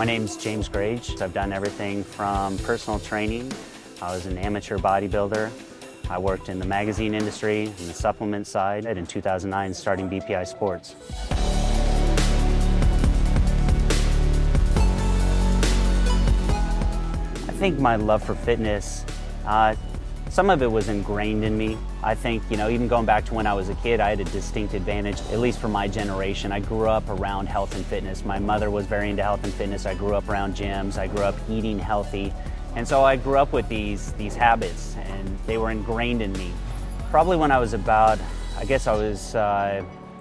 My name's James Grage. I've done everything from personal training. I was an amateur bodybuilder. I worked in the magazine industry and the supplement side, and in 2009 starting BPI Sports. I think my love for fitness, some of it was ingrained in me. I think, even going back to when I was a kid, I had a distinct advantage, at least for my generation. I grew up around health and fitness. My mother was very into health and fitness. I grew up around gyms. I grew up eating healthy. And so I grew up with these habits, and they were ingrained in me. Probably when I was about, I guess I was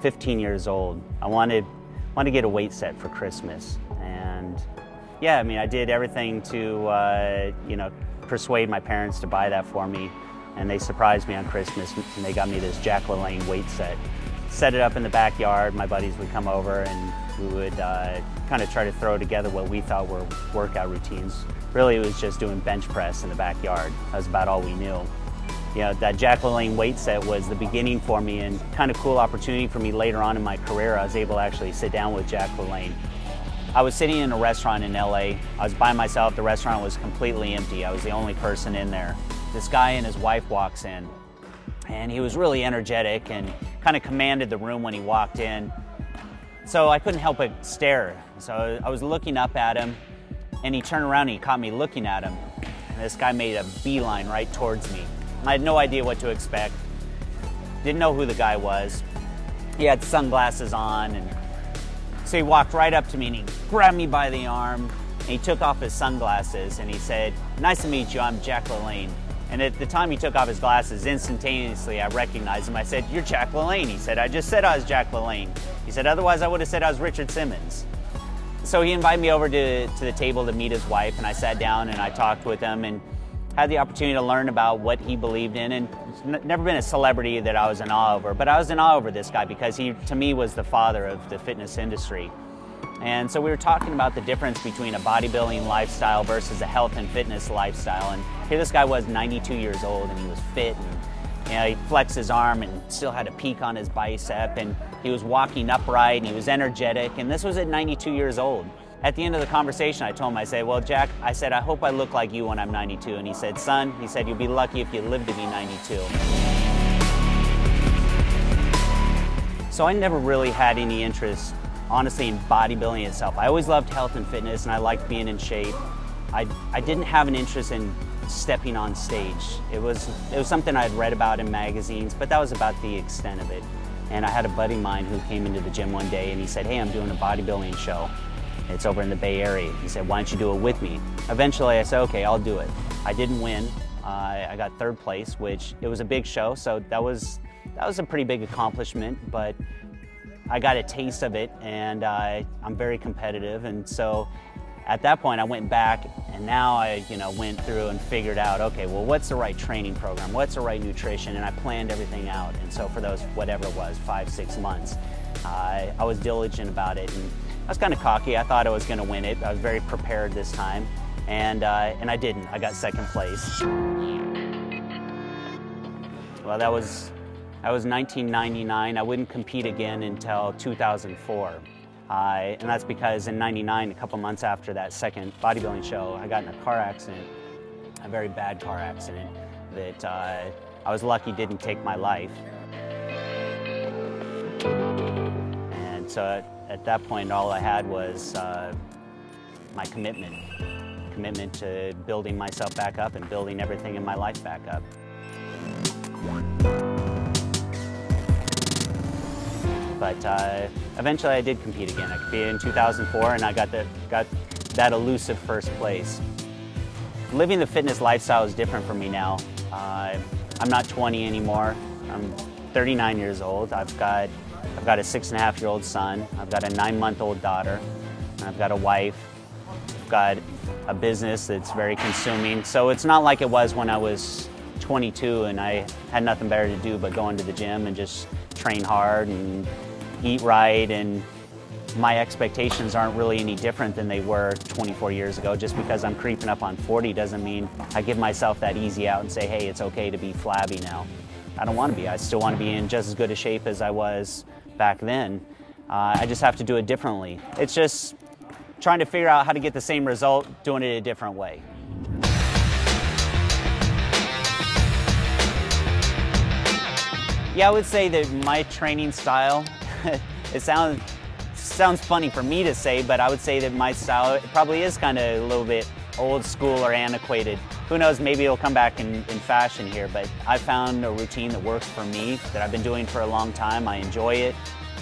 15 years old, I wanted to get a weight set for Christmas. And yeah, I did everything to, persuade my parents to buy that for me. And they surprised me on Christmas, and they got me this LaLanne weight set. Set it up in the backyard. My buddies would come over, and we would kind of try to throw together what we thought were workout routines. Really, it was just doing bench press in the backyard. That was about all we knew. That LaLanne weight set was the beginning for me, and kind of cool opportunity for me later on in my career. I was able to actually sit down with LaLanne. I was sitting in a restaurant in LA. I was by myself. The restaurant was completely empty. I was the only person in there. This guy and his wife walks in, and he was really energetic and kind of commanded the room when he walked in. So I couldn't help but stare. So I was looking up at him, and he turned around and he caught me looking at him. And this guy made a beeline right towards me. I had no idea what to expect. Didn't know who the guy was. He had sunglasses on, and so he walked right up to me and he grabbed me by the arm, and he took off his sunglasses and he said, "Nice to meet you, I'm LaLanne." And at the time he took off his glasses, instantaneously I recognized him. I said, "You're LaLanne." He said, "I just said I was LaLanne." He said, "Otherwise I would have said I was Richard Simmons." So he invited me over to the table to meet his wife, and I sat down and I talked with him and had the opportunity to learn about what he believed in. And never been a celebrity that I was in awe over, but I was in awe over this guy because he, to me, was the father of the fitness industry. And so we were talking about the difference between a bodybuilding lifestyle versus a health and fitness lifestyle. And here this guy was 92 years old, and he was fit, and he flexed his arm and still had a peak on his bicep, and he was walking upright, and he was energetic, and this was at 92 years old. At the end of the conversation, I told him, I said, "Well, Jack," I said, "I hope I look like you when I'm 92. And he said, "Son," he said, "you'll be lucky if you live to be 92. So I never really had any interest, honestly, in bodybuilding itself. I always loved health and fitness, and I liked being in shape. I didn't have an interest in stepping on stage. It was something I'd read about in magazines, but that was about the extent of it. And I had a buddy of mine who came into the gym one day, and he said, "Hey, I'm doing a bodybuilding show. It's over in the Bay Area." He said, "Why don't you do it with me?" Eventually I said, "Okay, I'll do it." I didn't win. I got third place, which it was a big show, so that was a pretty big accomplishment, but I got a taste of it, and I'm very competitive. And so at that point I went back, and now I went through and figured out, okay, well, what's the right training program? What's the right nutrition? And I planned everything out. And so for those, whatever it was, 5-6 months, I was diligent about it. And I was kind of cocky. I thought I was going to win it. I was very prepared this time, and I didn't. I got second place. Well, that was 1999. I wouldn't compete again until 2004, and that's because in '99, a couple months after that second bodybuilding show, I got in a car accident, a very bad car accident that I was lucky didn't take my life. And so at that point, all I had was my commitment to building myself back up and building everything in my life back up. But eventually I did compete again. I competed in 2004, and I got that elusive first place. Living the fitness lifestyle is different for me now. I'm not 20 anymore. I'm 39 years old. I've got a 6.5-year-old son. I've got a 9-month-old daughter. I've got a wife. I've got a business that's very consuming. So it's not like it was when I was 22 and I had nothing better to do but go into the gym and just train hard and eat right. And my expectations aren't really any different than they were 24 years ago. Just because I'm creeping up on 40 doesn't mean I give myself that easy out and say, hey, it's okay to be flabby now. I don't want to be. I still want to be in just as good a shape as I was back then. I just have to do it differently. It's just trying to figure out how to get the same result, doing it a different way. Yeah, I would say that my training style, it sounds funny for me to say, but I would say that my style probably is kind of a little bit old school or antiquated. Who knows, maybe it'll come back in fashion here, but I found a routine that works for me, that I've been doing for a long time. I enjoy it.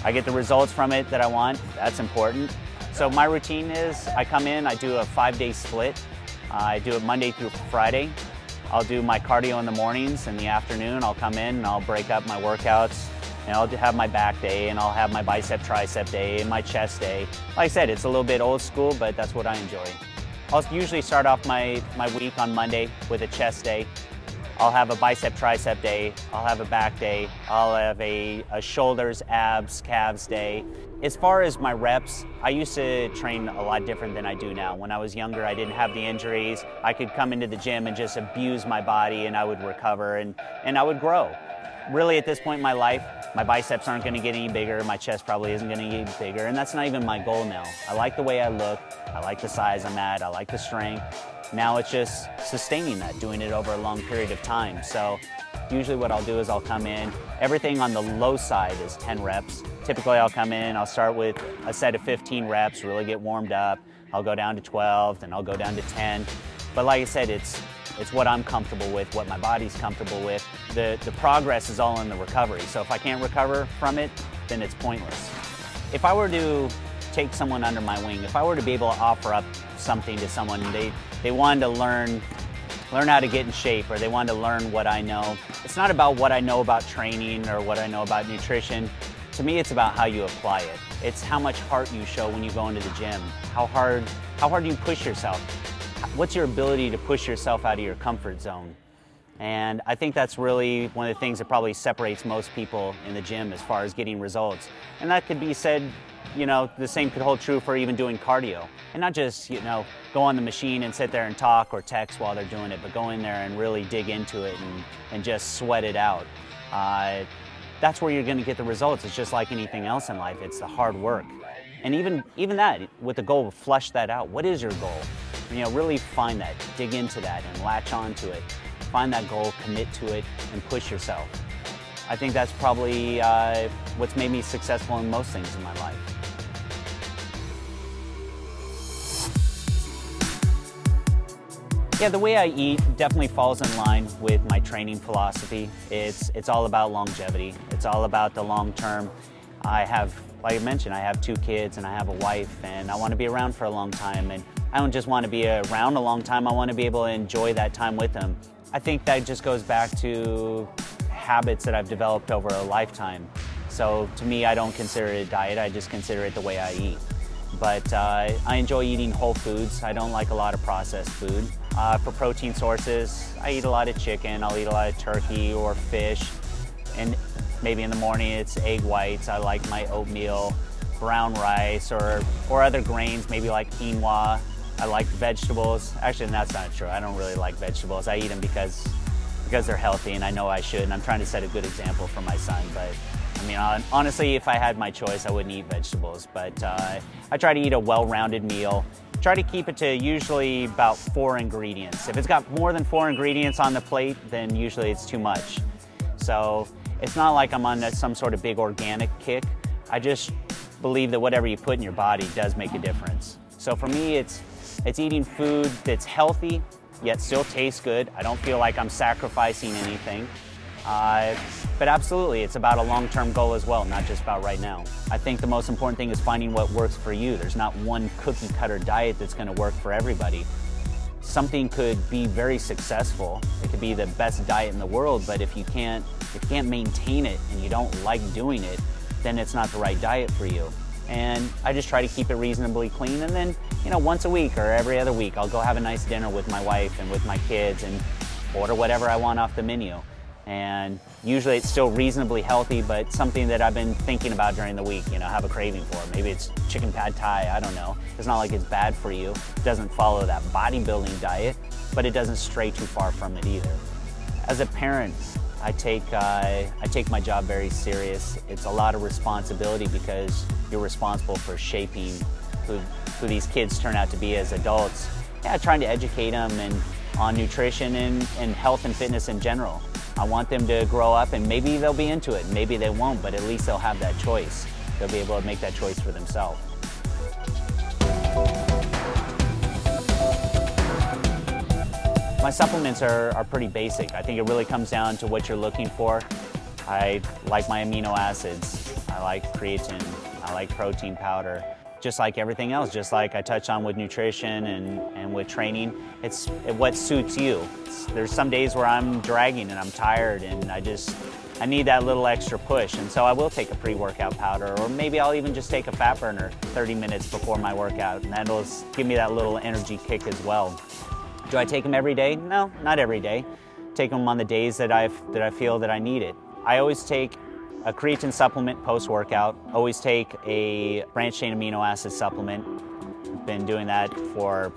I get the results from it that I want. That's important. So my routine is I come in, I do a 5-day split. I do it Monday through Friday. I'll do my cardio in the mornings. In the afternoon, I'll come in and I'll break up my workouts. And I'll have my back day, and I'll have my bicep tricep day and my chest day. Like I said, it's a little bit old school, but that's what I enjoy. I'll usually start off my week on Monday with a chest day. I'll have a bicep tricep day. I'll have a back day. I'll have a shoulders, abs, calves day. As far as my reps, I used to train a lot different than I do now. When I was younger, I didn't have the injuries. I could come into the gym and just abuse my body, and I would recover and I would grow. Really, at this point in my life, my biceps aren't going to get any bigger. My chest probably isn't going to get any bigger, and that's not even my goal now. I like the way I look. I like the size I'm at. I like the strength. Now it's just sustaining that, doing it over a long period of time. So usually what I'll do is I'll come in. Everything on the low side is 10 reps. Typically I'll come in, I'll start with a set of 15 reps, really get warmed up. I'll go down to 12, then I'll go down to 10. But like I said, it's what I'm comfortable with, what my body's comfortable with. The progress is all in the recovery. So if I can't recover from it, then it's pointless. If I were to take someone under my wing, if I were to be able to offer up something to someone, they wanted to learn how to get in shape, or they wanted to learn what I know. It's not about what I know about training or what I know about nutrition. To me, it's about how you apply it. It's how much heart you show when you go into the gym. How hard do you push yourself? What's your ability to push yourself out of your comfort zone? And I think that's really one of the things that probably separates most people in the gym as far as getting results. And that could be said, you know, the same could hold true for even doing cardio. And not just, you know, go on the machine and sit there and talk or text while they're doing it, but go in there and really dig into it and just sweat it out. That's where you're going to get the results. It's just like anything else in life. It's the hard work. And even that, with the goal of flush that out. What is your goal? You know, really find that, dig into that and latch onto it. Find that goal, commit to it, and push yourself. I think that's probably what's made me successful in most things in my life. Yeah, the way I eat definitely falls in line with my training philosophy. It's all about longevity. It's all about the long term. Like I mentioned, I have 2 kids and I have a wife, and I want to be around for a long time. And I don't just want to be around a long time, I want to be able to enjoy that time with them. I think that just goes back to habits that I've developed over a lifetime. So to me, I don't consider it a diet, I just consider it the way I eat. But I enjoy eating whole foods. I don't like a lot of processed food. For protein sources, I eat a lot of chicken, I'll eat a lot of turkey or fish. And maybe in the morning it's egg whites. I like my oatmeal, brown rice, or other grains, maybe like quinoa. I like vegetables. Actually, that's not true. I don't really like vegetables. I eat them because they're healthy, and I know I should, and I'm trying to set a good example for my son. But I mean, honestly, if I had my choice, I wouldn't eat vegetables. But I try to eat a well-rounded meal. Try to keep it to usually about 4 ingredients. If it's got more than 4 ingredients on the plate, then usually it's too much. So it's not like I'm on some sort of big organic kick. I just believe that whatever you put in your body does make a difference. So for me, it's eating food that's healthy, yet still tastes good. I don't feel like I'm sacrificing anything. But absolutely, it's about a long-term goal as well, not just about right now. I think the most important thing is finding what works for you. There's not one cookie-cutter diet that's going to work for everybody. Something could be very successful. It could be the best diet in the world, but if you can't maintain it and you don't like doing it, then it's not the right diet for you. And I just try to keep it reasonably clean, and then, you know, once a week or every other week, I'll go have a nice dinner with my wife and with my kids and order whatever I want off the menu. And usually it's still reasonably healthy, but something that I've been thinking about during the week, you know, have a craving for. Maybe it's chicken pad thai, I don't know. It's not like it's bad for you. It doesn't follow that bodybuilding diet, but it doesn't stray too far from it either. As a parent, I take my job very serious. It's a lot of responsibility because you're responsible for shaping who these kids turn out to be as adults, yeah, trying to educate them on nutrition and health and fitness in general. I want them to grow up, and maybe they'll be into it, maybe they won't, but at least they'll have that choice. They'll be able to make that choice for themselves. My supplements are pretty basic. I think it really comes down to what you're looking for. I like my amino acids. I like creatine. I like protein powder. Just like everything else, just like I touched on with nutrition and with training, it's what suits you. There's some days where I'm dragging and I'm tired and I need that little extra push, and so I will take a pre-workout powder, or maybe I'll even just take a fat burner 30 minutes before my workout, and that'll give me that little energy kick as well. Do I take them every day? No, not every day. Take them on the days that I feel that I need it. I always take a creatine supplement post-workout, always take a branched chain amino acid supplement. Been doing that for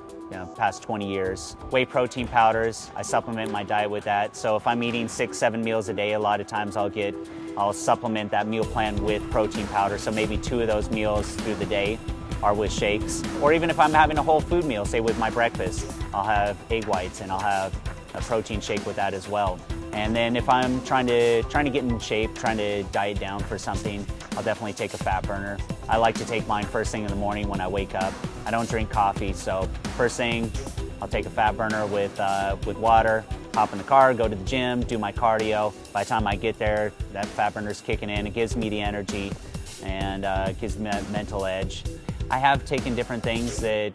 past 20 years. Whey protein powders, I supplement my diet with that. So if I'm eating 6-7 meals a day, a lot of times I'll supplement that meal plan with protein powder. So maybe 2 of those meals through the day are with shakes. Or even if I'm having a whole food meal, say with my breakfast, I'll have egg whites and I'll have a protein shake with that as well. And then if I'm trying to get in shape, trying to diet down for something, I'll definitely take a fat burner. I like to take mine first thing in the morning when I wake up. I don't drink coffee, so first thing, I'll take a fat burner with water, hop in the car, go to the gym, do my cardio. By the time I get there, that fat burner's kicking in. It gives me the energy and gives me that mental edge. I have taken different things that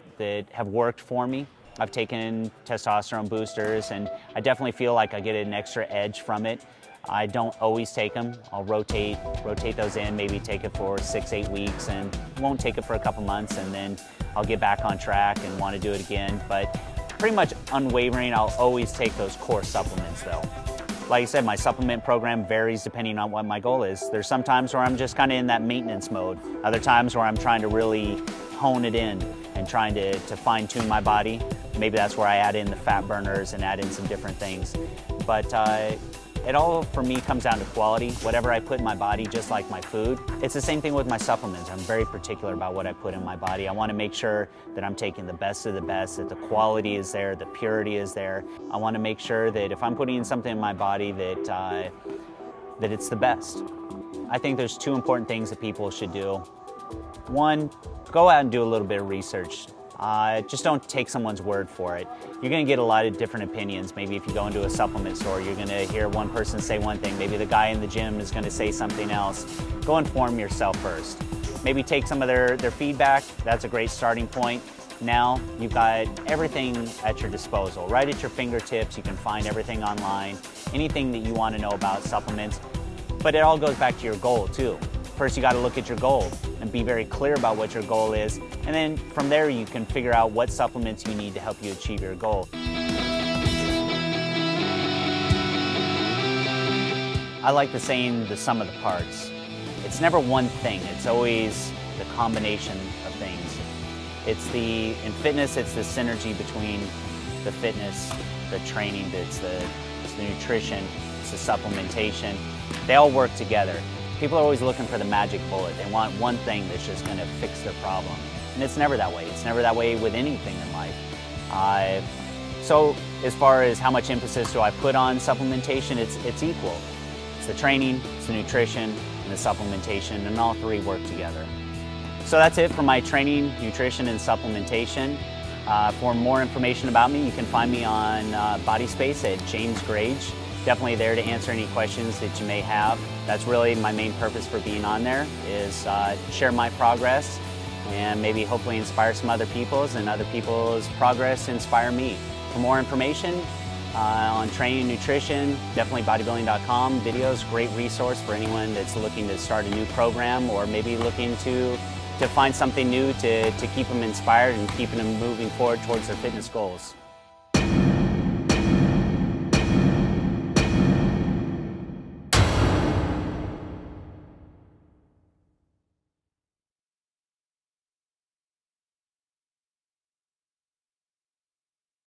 have worked for me. I've taken testosterone boosters, and I definitely feel like I get an extra edge from it. I don't always take them. I'll rotate those in, maybe take it for 6-8 weeks, and won't take it for a couple months, and then I'll get back on track and want to do it again. But pretty much unwavering, I'll always take those core supplements though. Like I said, my supplement program varies depending on what my goal is. There's some times where I'm just kind of in that maintenance mode. Other times where I'm trying to really hone it in and trying to fine-tune my body. Maybe that's where I add in the fat burners and add in some different things. But it all, for me, comes down to quality. Whatever I put in my body, just like my food. It's the same thing with my supplements. I'm very particular about what I put in my body. I want to make sure that I'm taking the best of the best, that the quality is there, the purity is there. I want to make sure that if I'm putting in something in my body that it's the best. I think there's 2 important things that people should do. One, go out and do a little bit of research. Just don't take someone's word for it. You're going to get a lot of different opinions. Maybe if you go into a supplement store, you're going to hear one person say one thing. Maybe the guy in the gym is going to say something else. Go inform yourself first. Maybe take some of their feedback. That's a great starting point. Now you've got everything at your disposal, right at your fingertips. You can find everything online, anything that you want to know about supplements. But it all goes back to your goal too. First, you got to look at your goal and be very clear about what your goal is. And then from there, you can figure out what supplements you need to help you achieve your goal. I like the saying, the sum of the parts. It's never one thing. It's always the combination of things. In fitness, it's the synergy between the fitness, the training, it's the nutrition, it's the supplementation. They all work together. People are always looking for the magic bullet. They want one thing that's just going to fix their problem. And it's never that way. It's never that way with anything in life. So as far as how much emphasis do I put on supplementation, it's equal. It's the training, it's the nutrition, and the supplementation, and all 3 work together. So that's it for my training, nutrition, and supplementation. For more information about me, you can find me on BodySpace at James Grage. Definitely there to answer any questions that you may have. That's really my main purpose for being on there, is share my progress and maybe hopefully inspire some other people's, and other people's progress inspire me. For more information on training and nutrition, definitely bodybuilding.com. Videos, great resource for anyone that's looking to start a new program, or maybe looking to find something new to keep them inspired and keeping them moving forward towards their fitness goals.